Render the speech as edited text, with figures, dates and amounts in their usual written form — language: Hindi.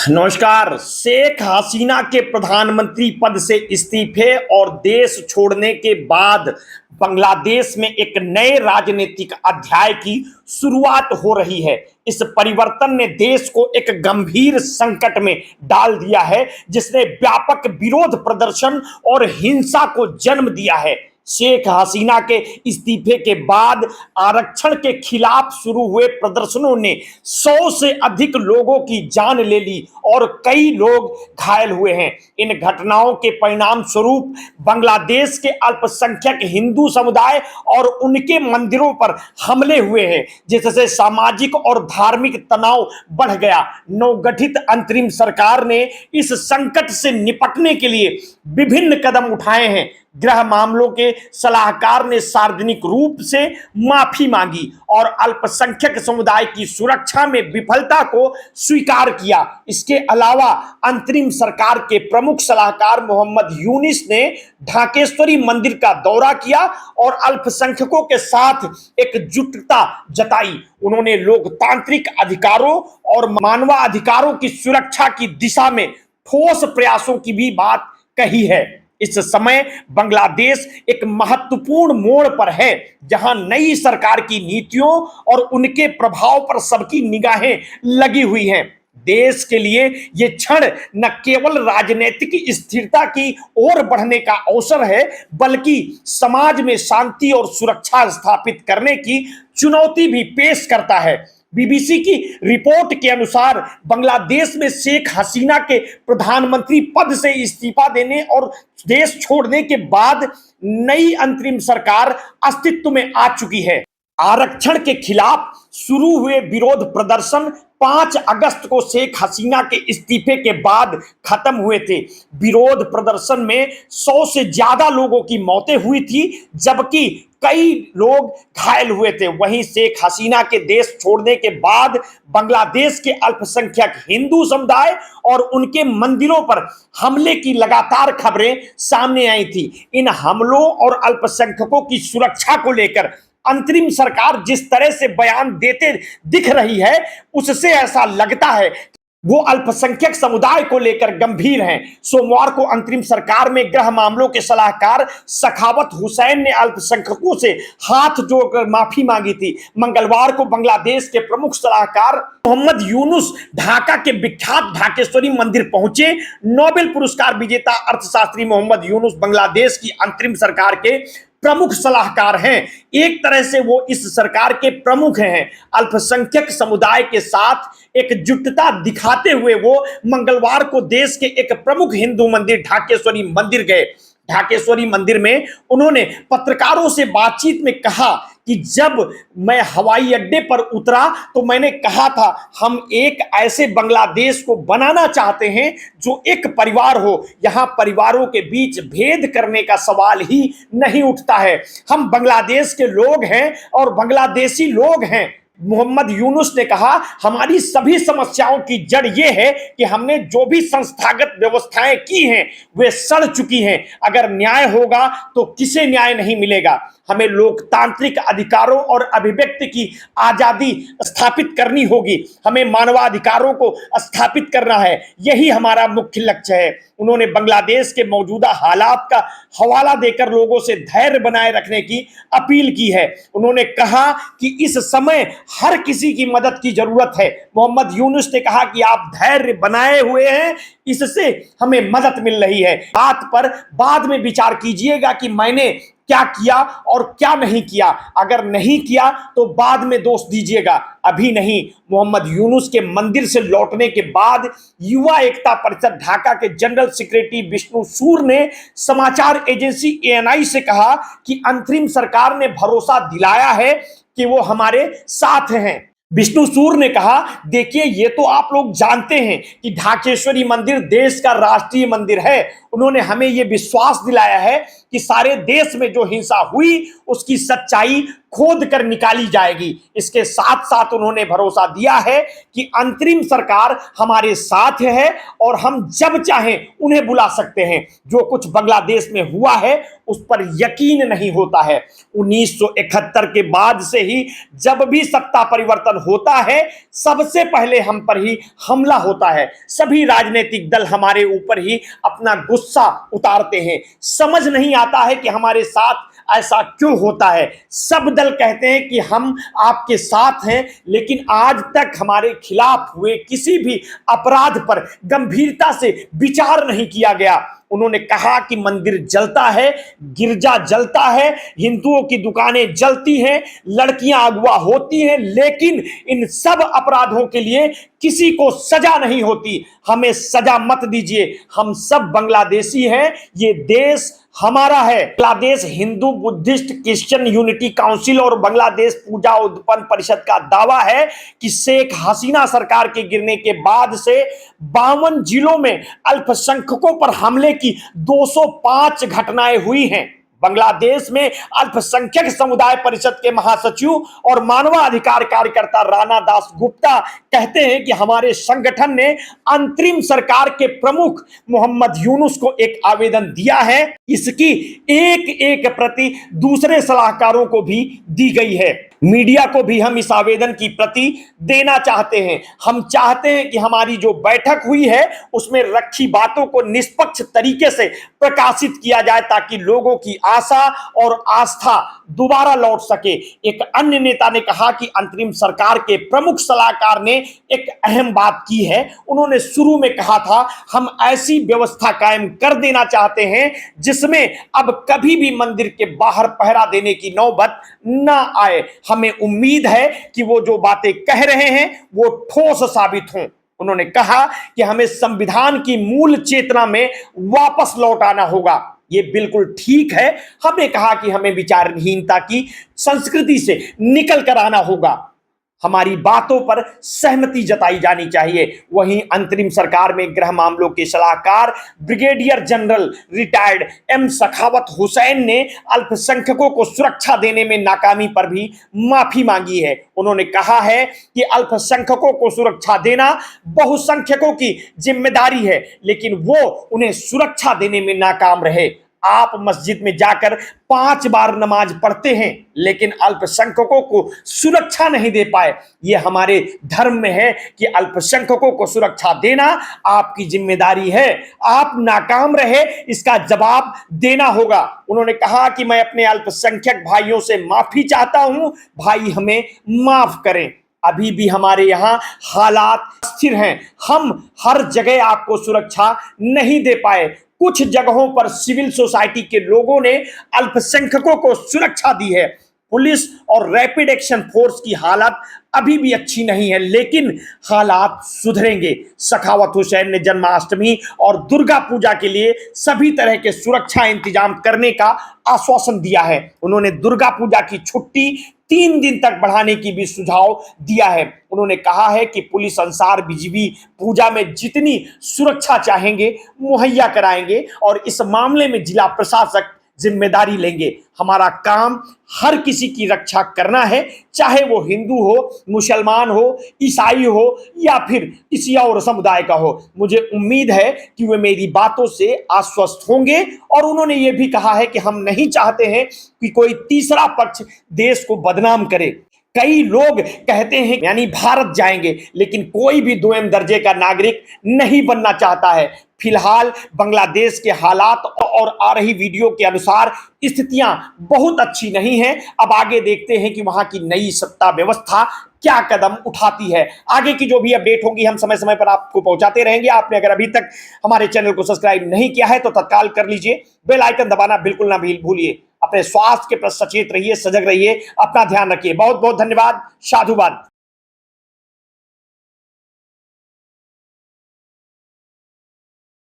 नमस्कार। शेख हसीना के प्रधानमंत्री पद से इस्तीफे और देश छोड़ने के बाद बांग्लादेश में एक नए राजनीतिक अध्याय की शुरुआत हो रही है। इस परिवर्तन ने देश को एक गंभीर संकट में डाल दिया है, जिसने व्यापक विरोध प्रदर्शन और हिंसा को जन्म दिया है। शेख हसीना के इस्तीफे के बाद आरक्षण के खिलाफ शुरू हुए प्रदर्शनों ने 100 से अधिक लोगों की जान ले ली और कई लोग घायल हुए हैं। इन घटनाओं के परिणाम स्वरूप बांग्लादेश के अल्पसंख्यक हिंदू समुदाय और उनके मंदिरों पर हमले हुए हैं, जिससे सामाजिक और धार्मिक तनाव बढ़ गया। नवगठित अंतरिम सरकार ने इस संकट से निपटने के लिए विभिन्न कदम उठाए हैं। गृह मामलों के सलाहकार ने सार्वजनिक रूप से माफी मांगी और अल्पसंख्यक समुदाय की सुरक्षा में विफलता को स्वीकार किया। इसके अलावा अंतरिम सरकार के प्रमुख सलाहकार मोहम्मद यूनुस ने ढाकेश्वरी मंदिर का दौरा किया और अल्पसंख्यकों के साथ एकजुटता जताई। उन्होंने लोकतांत्रिक अधिकारों और मानवाधिकारों की सुरक्षा की दिशा में ठोस प्रयासों की भी बात कही है। इस समय बांग्लादेश एक महत्वपूर्ण मोड़ पर है, जहां नई सरकार की नीतियों और उनके प्रभाव पर सबकी निगाहें लगी हुई हैं। देश के लिए यह क्षण न केवल राजनीतिक स्थिरता की ओर बढ़ने का अवसर है, बल्कि समाज में शांति और सुरक्षा स्थापित करने की चुनौती भी पेश करता है। बीबीसी की रिपोर्ट के अनुसार बांग्लादेश में शेख हसीना के प्रधानमंत्री पद से इस्तीफा देने और देश छोड़ने के बाद नई अंतरिम सरकार अस्तित्व में आ चुकी है। आरक्षण के खिलाफ शुरू हुए विरोध प्रदर्शन 5 अगस्त को शेख हसीना के इस्तीफे के बाद खत्म हुए थे। विरोध प्रदर्शन में 100 से ज्यादा लोगों की मौतें हुई थी, जबकि कई लोग घायल हुए थे। वहीं शेख हसीना के देश छोड़ने के बाद बांग्लादेश के अल्पसंख्यक हिंदू समुदाय और उनके मंदिरों पर हमले की लगातार खबरें सामने आई थी। इन हमलों और अल्पसंख्यकों की सुरक्षा को लेकर अंतरिम सरकार जिस तरह से बयान देते दिख रही है, उससे ऐसा लगता है वो अल्पसंख्यक समुदाय को लेकर गंभीर हैं। सोमवार को अंतरिम सरकार में गृह मामलों के सलाहकार सखावत हुसैन ने अल्पसंख्यकों से हाथ जोड़कर माफी मांगी थी। मंगलवार को बांग्लादेश के प्रमुख सलाहकार मोहम्मद यूनुस ढाका के विख्यात ढाकेश्वरी मंदिर पहुंचे। नोबेल पुरस्कार विजेता अर्थशास्त्री मोहम्मद यूनुस बांग्लादेश की अंतरिम सरकार के प्रमुख सलाहकार हैं। एक तरह से वो इस सरकार के प्रमुख हैं। अल्पसंख्यक समुदाय के साथ एकजुटता दिखाते हुए वो मंगलवार को देश के एक प्रमुख हिंदू मंदिर ढाकेश्वरी मंदिर गए। ढाकेश्वरी मंदिर में उन्होंने पत्रकारों से बातचीत में कहा कि जब मैं हवाई अड्डे पर उतरा तो मैंने कहा था, हम एक ऐसे बांग्लादेश को बनाना चाहते हैं जो एक परिवार हो। यहाँ परिवारों के बीच भेद करने का सवाल ही नहीं उठता है। हम बांग्लादेश के लोग हैं और बांग्लादेशी लोग हैं। मोहम्मद यूनुस ने कहा, हमारी सभी समस्याओं की जड़ यह है कि हमने जो भी संस्थागत व्यवस्थाएं की हैं वे सड़ चुकी हैं। अगर न्याय होगा तो किसे न्याय नहीं मिलेगा। हमें लोकतांत्रिक अधिकारों और अभिव्यक्ति की आजादी स्थापित करनी होगी। हमें मानवाधिकारों को स्थापित करना है। यही हमारा मुख्य लक्ष्य है। उन्होंने बांग्लादेश के मौजूदा हालात का हवाला देकर लोगों से धैर्य बनाए रखने की अपील की है। उन्होंने कहा कि इस समय हर किसी की मदद की जरूरत है। मोहम्मद यूनुस ने कहा कि आप धैर्य बनाए हुए हैं, इससे हमें मदद मिल रही है। बात पर बाद में विचार कीजिएगा कि मैंने क्या किया और क्या नहीं किया। अगर नहीं किया तो बाद में दोष दीजिएगा, अभी नहीं। मोहम्मद यूनुस के मंदिर से लौटने के बाद युवा एकता परिषद ढाका के जनरल सेक्रेटरी विष्णु सूर ने समाचार एजेंसी एएनआई से कहा कि अंतरिम सरकार ने भरोसा दिलाया है कि वो हमारे साथ हैं। विष्णु सूर ने कहा, देखिए ये तो आप लोग जानते हैं कि ढाकेश्वरी मंदिर देश का राष्ट्रीय मंदिर है। उन्होंने हमें ये विश्वास दिलाया है कि सारे देश में जो हिंसा हुई उसकी सच्चाई खोद कर निकाली जाएगी। इसके साथ साथ उन्होंने भरोसा दिया है कि अंतरिम सरकार हमारे साथ है और हम जब चाहें उन्हें बुला सकते हैं। जो कुछ बांग्लादेश में हुआ है उस पर यकीन नहीं होता है। 1971 के बाद से ही जब भी सत्ता परिवर्तन होता है सबसे पहले हम पर ही हमला होता है। सभी राजनीतिक दल हमारे ऊपर ही अपना गुस्सा उतारते हैं। समझ नहीं आता है कि हमारे साथ ऐसा क्यों होता है। सब दल कहते हैं कि हम आपके साथ हैं, लेकिन आज तक हमारे खिलाफ हुए किसी भी अपराध पर गंभीरता से विचार नहीं किया गया। उन्होंने कहा कि मंदिर जलता है, गिरजा जलता है, हिंदुओं की दुकानें जलती हैं, लड़कियां अगवा होती हैं, लेकिन इन सब अपराधों के लिए किसी को सजा नहीं होती। हमें सजा मत दीजिए, हम सब बांग्लादेशी हैं, ये देश हमारा है। Bangladesh Hindu Buddhist Christian unity council और बांग्लादेश पूजा उत्पन्न परिषद का दावा है कि शेख हसीना सरकार के गिरने के बाद से 52 जिलों में अल्पसंख्यकों पर हमले की 205 घटनाएं हुई हैं। बांग्लादेश में अल्पसंख्यक समुदाय परिषद के महासचिव और मानवाधिकार कार्यकर्ता राणा दास गुप्ता कहते हैं कि हमारे संगठन ने अंतरिम सरकार के प्रमुख मोहम्मद यूनुस को एक आवेदन दिया है। इसकी एक एक प्रति दूसरे सलाहकारों को भी दी गई है। मीडिया को भी हम इस आवेदन की प्रति देना चाहते हैं। हम चाहते हैं कि हमारी जो बैठक हुई है उसमें रखी बातों को निष्पक्ष तरीके से प्रकाशित किया जाए ताकि लोगों की आशा और आस्था दोबारा लौट सके। एक अन्य नेता ने कहा कि अंतरिम सरकार के प्रमुख सलाहकार ने एक अहम बात की है। उन्होंने शुरू में कहा था हम ऐसी व्यवस्था कायम कर देना चाहते हैं जिसमें अब कभी भी मंदिर के बाहर पहरा देने की नौबत ना आए। हमें उम्मीद है कि वो जो बातें कह रहे हैं वो ठोस साबित हों। उन्होंने कहा कि हमें संविधान की मूल चेतना में वापस लौट आना होगा। ये बिल्कुल ठीक है। हमने कहा कि हमें विचारहीनता की संस्कृति से निकल कर आना होगा। हमारी बातों पर सहमति जताई जानी चाहिए। वहीं अंतरिम सरकार में गृह मामलों के सलाहकार brigadier general retired M Sakhawat Hussain ने अल्पसंख्यकों को सुरक्षा देने में नाकामी पर भी माफी मांगी है। उन्होंने कहा है कि अल्पसंख्यकों को सुरक्षा देना बहुसंख्यकों की जिम्मेदारी है, लेकिन वो उन्हें सुरक्षा देने में नाकाम रहे। आप मस्जिद में जाकर 5 बार नमाज पढ़ते हैं लेकिन अल्पसंख्यकों को सुरक्षा नहीं दे पाए। ये हमारे धर्म में है कि अल्पसंख्यकों को सुरक्षा देना आपकी जिम्मेदारी है। आप नाकाम रहे, इसका जवाब देना होगा। उन्होंने कहा कि मैं अपने अल्पसंख्यक भाइयों से माफी चाहता हूं, भाई हमें माफ करें। अभी भी हमारे यहाँ हालात स्थिर हैं। हम हर जगह आपको सुरक्षा नहीं दे पाए। कुछ जगहों पर सिविल सोसाइटी के लोगों ने अल्पसंख्यकों को सुरक्षा दी है। पुलिस और रैपिड एक्शन फोर्स की हालत अभी भी अच्छी नहीं है, लेकिन हालात सुधरेंगे। सखावत हुसैन ने जन्माष्टमी और दुर्गा पूजा के लिए सभी तरह के सुरक्षा इंतजाम करने का आश्वासन दिया है। उन्होंने दुर्गा पूजा की छुट्टी 3 दिन तक बढ़ाने की भी सुझाव दिया है। उन्होंने कहा है कि पुलिस अंसार बीजीबी पूजा में जितनी सुरक्षा चाहेंगे मुहैया कराएंगे और इस मामले में जिला प्रशासक जिम्मेदारी लेंगे। हमारा काम हर किसी की रक्षा करना है, चाहे वो हिंदू हो, मुसलमान हो, ईसाई हो या फिर किसी और समुदाय का हो। मुझे उम्मीद है कि वे मेरी बातों से आश्वस्त होंगे। और उन्होंने ये भी कहा है कि हम नहीं चाहते हैं कि कोई तीसरा पक्ष देश को बदनाम करे। कई लोग कहते हैं यानी भारत जाएंगे, लेकिन कोई भी दोयम दर्जे का नागरिक नहीं बनना चाहता है। फिलहाल बांग्लादेश के हालात और आ रही वीडियो के अनुसार स्थितियां बहुत अच्छी नहीं हैं। अब आगे देखते हैं कि वहां की नई सत्ता व्यवस्था क्या कदम उठाती है। आगे की जो भी अपडेट होगी हम समय समय पर आपको पहुंचाते रहेंगे। आपने अगर अभी तक हमारे चैनल को सब्सक्राइब नहीं किया है तो तत्काल कर लीजिए। बेल आइकन दबाना बिल्कुल ना भूलिए। अपने स्वास्थ्य के प्रति सचेत रहिए, सजग रहिए, अपना ध्यान रखिए। बहुत बहुत धन्यवाद। साधुवाद।